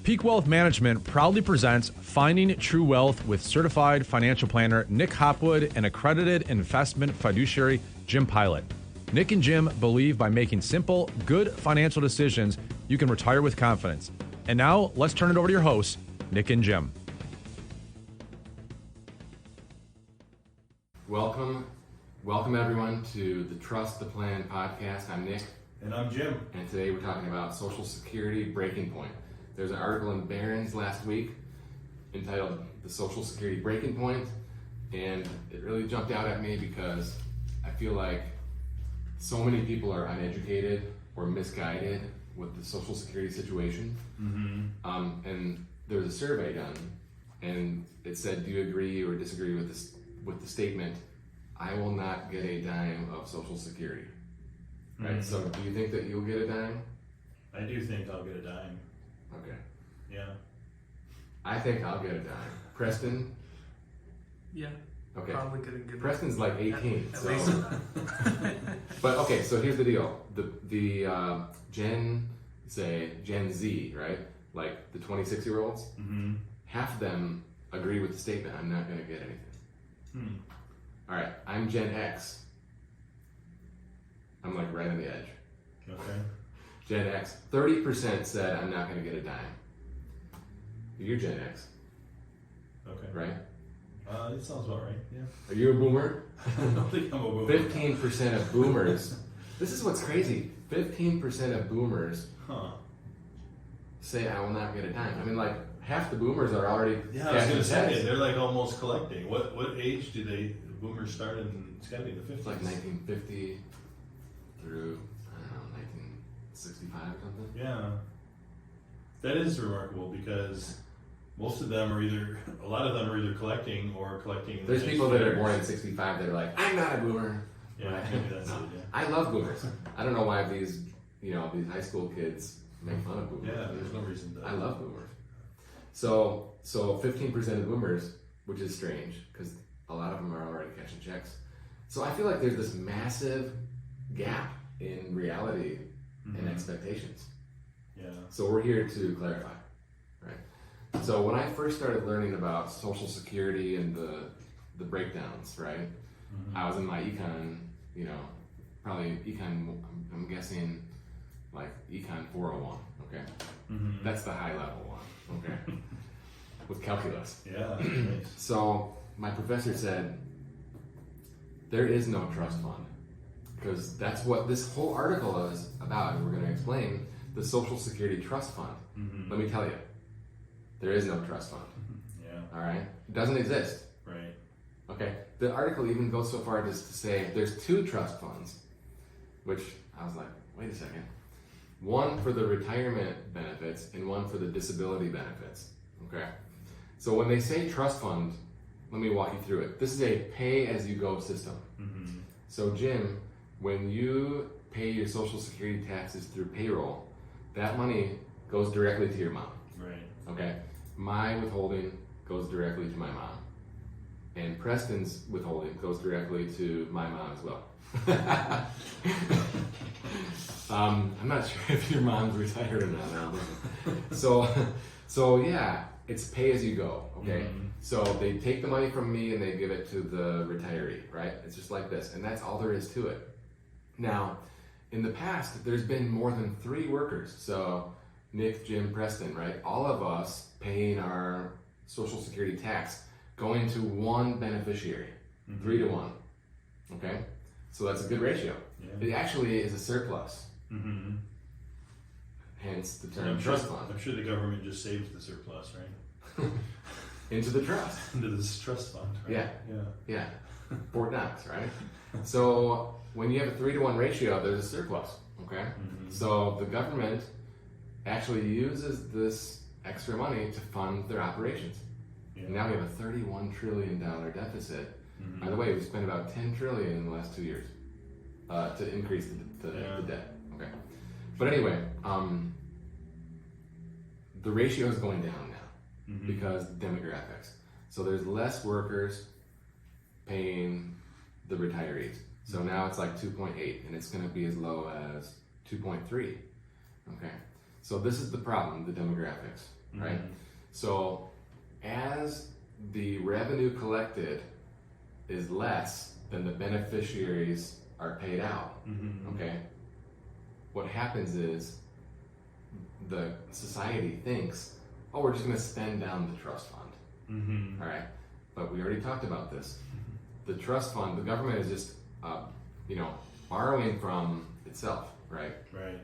Peak Wealth Management proudly presents Finding True Wealth with certified financial planner Nick Hopwood and accredited investment fiduciary Jim Pilat. Nick and Jim believe by making simple, good financial decisions, you can retire with confidence. And now, let's turn it over to your hosts, Nick and Jim. Welcome everyone to the Trust the Plan podcast. I'm Nick. And I'm Jim. And today we're talking about Social Security breaking point. There's an article in Barron's last week entitled The Social Security Breaking Point, and it really jumped out at me because I feel like so many people are uneducated or misguided with the Social Security situation. And there was a survey done, and it said, do you agree or disagree with the statement, I will not get a dime of Social Security? Right, so do you think that you'll get a dime? I do think I'll get a dime. Okay. Yeah. I think I'll get a dime. Preston? Yeah. Okay. Probably couldn't get Preston's like 18. at So. least But okay, so here's the deal. The Gen Z, right? Like the 26-year-olds, half of them agree with the statement, I'm not going to get anything. All right, I'm Gen X. I'm like right on the edge. Okay. Gen X, 30% said I'm not going to get a dime. You're Gen X, Okay. right? It sounds about right. Yeah. Are you a boomer? I don't think I'm a boomer. 15% of boomers. This is what's crazy. 15% of boomers say I will not get a dime. I mean, like half the boomers are already. Yeah, I was gonna say they're like almost collecting. What age do the boomers start in? It's gotta be the 50s. It's like 1950 through I don't know 1965 or something. Yeah. That is remarkable because most of them are a lot of them are either collecting or collecting. There's people that are born in 65 that are like, I'm not a boomer. Yeah, Right? maybe that's No. it. Yeah. I love boomers. I don't know why these high school kids make fun of boomers. Yeah, there's no reason to. I love boomers. So 15% of boomers, which is strange because a lot of them are already cashing checks. So I feel like there's this massive gap in reality and expectations. Yeah. So we're here to clarify, right? So when I first started learning about Social Security and the breakdowns, right? I was in my econ, probably econ, I'm guessing like econ 401, okay? That's the high level one, okay? With calculus. Yeah. Nice. So my professor said, there is no trust fund, because that's what this whole article is about, and we're going to explain the Social Security Trust Fund. Let me tell you, there is no trust fund. Yeah. All right? It doesn't exist. Right. Okay? The article even goes so far as to say there's two trust funds, which I was like, wait a second. One for the retirement benefits and one for the disability benefits. Okay? So when they say trust fund, let me walk you through it. This is a pay-as-you-go system. So Jim, when you pay your Social Security taxes through payroll, that money goes directly to your mom. Right. Okay? My withholding goes directly to my mom. And Preston's withholding goes directly to my mom as well. I'm not sure if your mom's retired or not now. So yeah, it's pay as you go, okay? So they take the money from me and they give it to the retiree, right? It's just like this, and that's all there is to it. Now, in the past, there's been more than 3 workers. So Nick, Jim, Preston, right? All of us paying our Social Security tax going to one beneficiary, 3 to 1, okay? So that's a good ratio. Yeah. It actually is a surplus. Hence the term trust fund. I'm sure the government just saves the surplus, right? Into the trust. Into this trust fund, right? Yeah. Yeah. Yeah. Fort Knox, right? So when you have a 3 to 1 ratio, there's a surplus, okay? So the government actually uses this extra money to fund their operations. Yeah. And now we have a $31 trillion deficit. By the way, we spent about $10 trillion in the last 2 years to increase the debt. Okay, but anyway, the ratio is going down now because demographics. So there's less workers paying the retirees. So now it's like 2.8, and it's going to be as low as 2.3. Okay, so this is the problem, the demographics. right? So as the revenue collected is less than the beneficiaries are paid out, okay, what happens is the society thinks, oh, we're just going to spend down the trust fund. All right, but we already talked about this. The trust fund, the government is just borrowing from itself, right?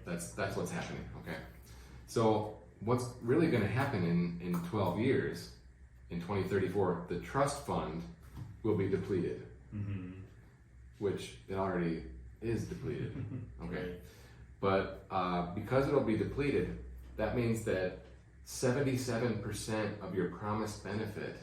That's what's happening. Okay, so what's really going to happen in 12 years, in 2034, the trust fund will be depleted, which it already is depleted. Okay, but because it'll be depleted, that means that 77% of your promised benefit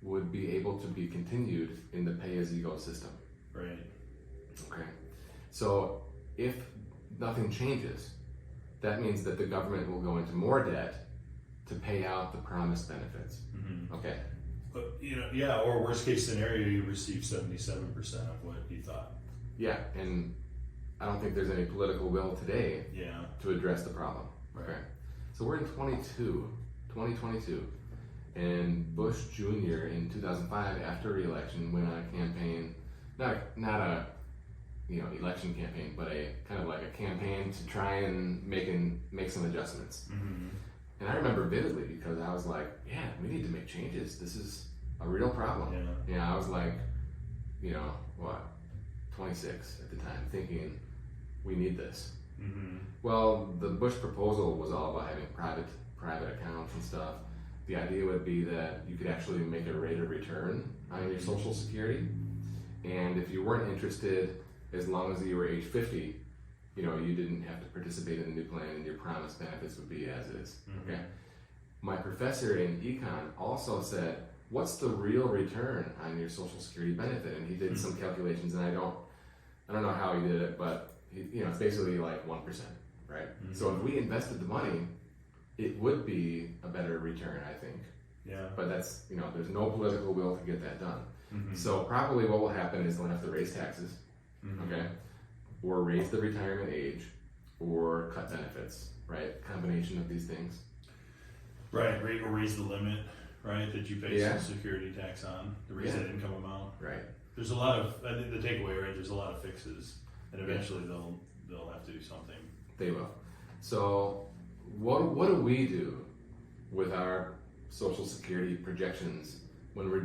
would be able to be continued in the pay-as-you-go system. Right. Okay. So if nothing changes, that means that the government will go into more debt to pay out the promised benefits. Okay. But or worst case scenario, you receive 77% of what you thought. Yeah, and I don't think there's any political will today to address the problem. Okay. So we're in 2022, and Bush Jr. in 2005, after re-election, went on a campaign, not a election campaign, but a kind of like a campaign to try and make some adjustments. And I remember vividly because I was like, yeah, we need to make changes. This is a real problem. I was like, 26 at the time, thinking we need this. Well, the Bush proposal was all about having private accounts and stuff. The idea would be that you could actually make a rate of return on your Social Security, and if you weren't interested, as long as you were age 50, you didn't have to participate in the new plan, and your promised benefits would be as is. Okay. My professor in econ also said, "What's the real return on your Social Security benefit?" And he did some calculations, and I don't know how he did it, but it's basically like 1%, right? So if we invested the money, it would be a better return, I think. But that's there's no political will to get that done. So probably what will happen is they'll have to raise taxes, okay, or raise the retirement age, or cut benefits, right? Combination of these things. Right, or raise the limit, right, that you pay Social Security tax on, to raise that income amount. Right. There's a lot of, I think the takeaway, right, there's a lot of fixes, and eventually they'll have to do something. They will. So what do we do with our Social Security projections when we're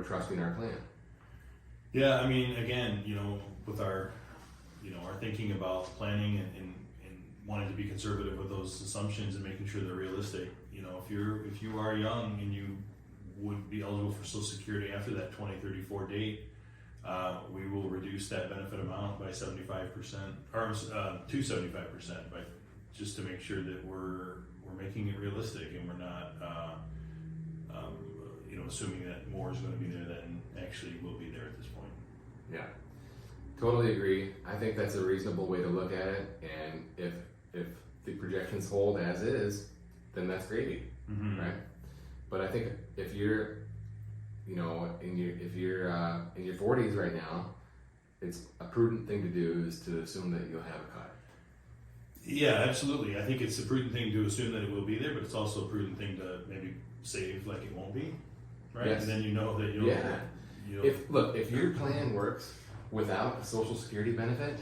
trusting our plan? Yeah, I mean, again, with our thinking about planning and wanting to be conservative with those assumptions and making sure they're realistic. If you are young and you would be eligible for Social Security after that 2034 date, we will reduce that benefit amount by 75%, or to 75%, by just to make sure that we're making it realistic and we're not assuming that more is going to be there than actually will be there at this point. Yeah, totally agree. I think that's a reasonable way to look at it, and if the projections hold as is, then that's gravy, right? But I think if you're in your 40s right now, it's a prudent thing to do is to assume that you'll have a cut. Yeah, absolutely. I think it's a prudent thing to assume that it will be there, but it's also a prudent thing to maybe save like it won't be, right? Yes. And then that you'll. Yeah. If your plan works without a Social Security benefit,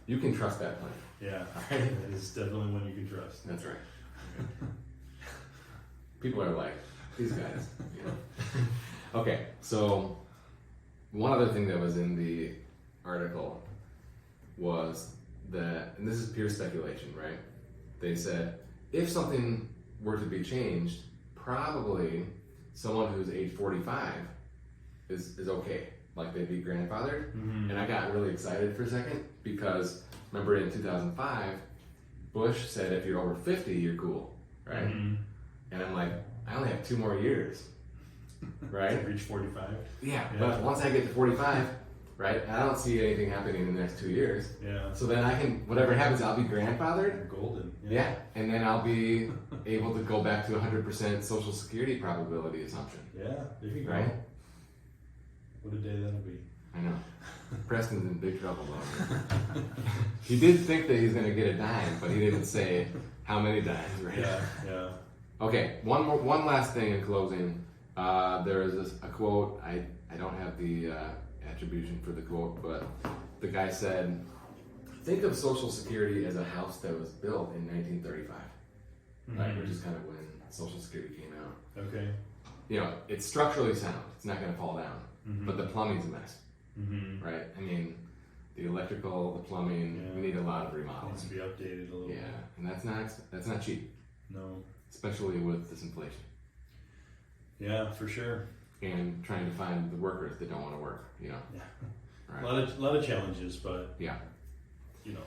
you can trust that plan. Yeah, that is definitely one you can trust. That's right. People are like, these guys. Okay, so one other thing that was in the article was that, and this is pure speculation, right? They said, if something were to be changed, probably someone who's age 45 is okay. Like they'd be grandfathered. And I got really excited for a second because remember in 2005, Bush said if you're over 50, you're cool, right? And I'm like, I only have 2 more years, right? Reach 45. Yeah, but once I get to 45, right, I don't see anything happening in the next 2 years. Yeah. So then I can, whatever happens, I'll be grandfathered. You're golden. Yeah, and then I'll be able to go back to 100% Social Security probability assumption. Yeah, there you go. Right? What a day that'll be. I know. Preston's in big trouble though. He did think that he's gonna get a dime, but he didn't say how many dimes, right? Yeah. Okay, one last thing in closing. There is a quote. I don't have the attribution for the quote, but the guy said, "Think of Social Security as a house that was built in 1935, right? Which is kind of when Social Security came out. Okay. You know, it's structurally sound. It's not going to fall down, but the plumbing's a mess, right? I mean, the electrical, the plumbing. We need a lot of remodeling. Needs to be updated a little. Yeah, and that's not cheap. No. Especially with this inflation. Yeah, for sure. And trying to find the workers that don't want to work, you know. Yeah. Right. A lot of challenges, but yeah, you know,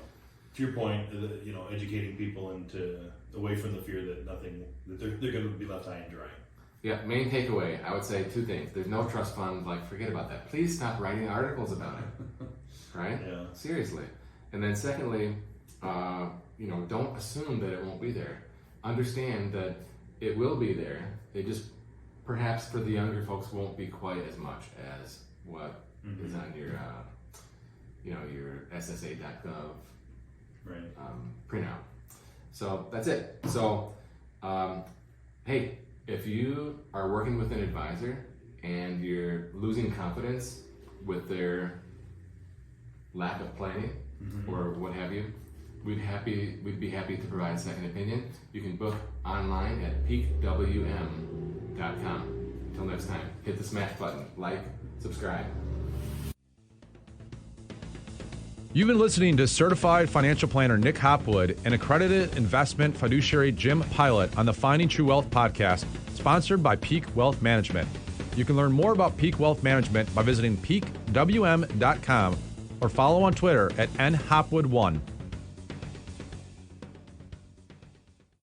to your point, you know, educating people away from the fear that they're going to be left high and dry. Yeah. Main takeaway, I would say two things. There's no trust fund. Like, forget about that. Please stop writing articles about it. Right? Yeah. Seriously. And then secondly, you know, don't assume that it won't be there. Understand that it will be there. It just perhaps for the younger folks won't be quite as much as what is on your, you know, your SSA.gov printout. So that's it. So, hey, if you are working with an advisor and you're losing confidence with their lack of planning or what have you, we'd be happy to provide a second opinion. You can book online at peakwm.com. Until next time, hit the smash button, like, subscribe. You've been listening to certified financial planner Nick Hopwood and accredited investment fiduciary Jim Pilat on the Finding True Wealth podcast, sponsored by Peak Wealth Management. You can learn more about Peak Wealth Management by visiting peakwm.com or follow on Twitter at nhopwood1.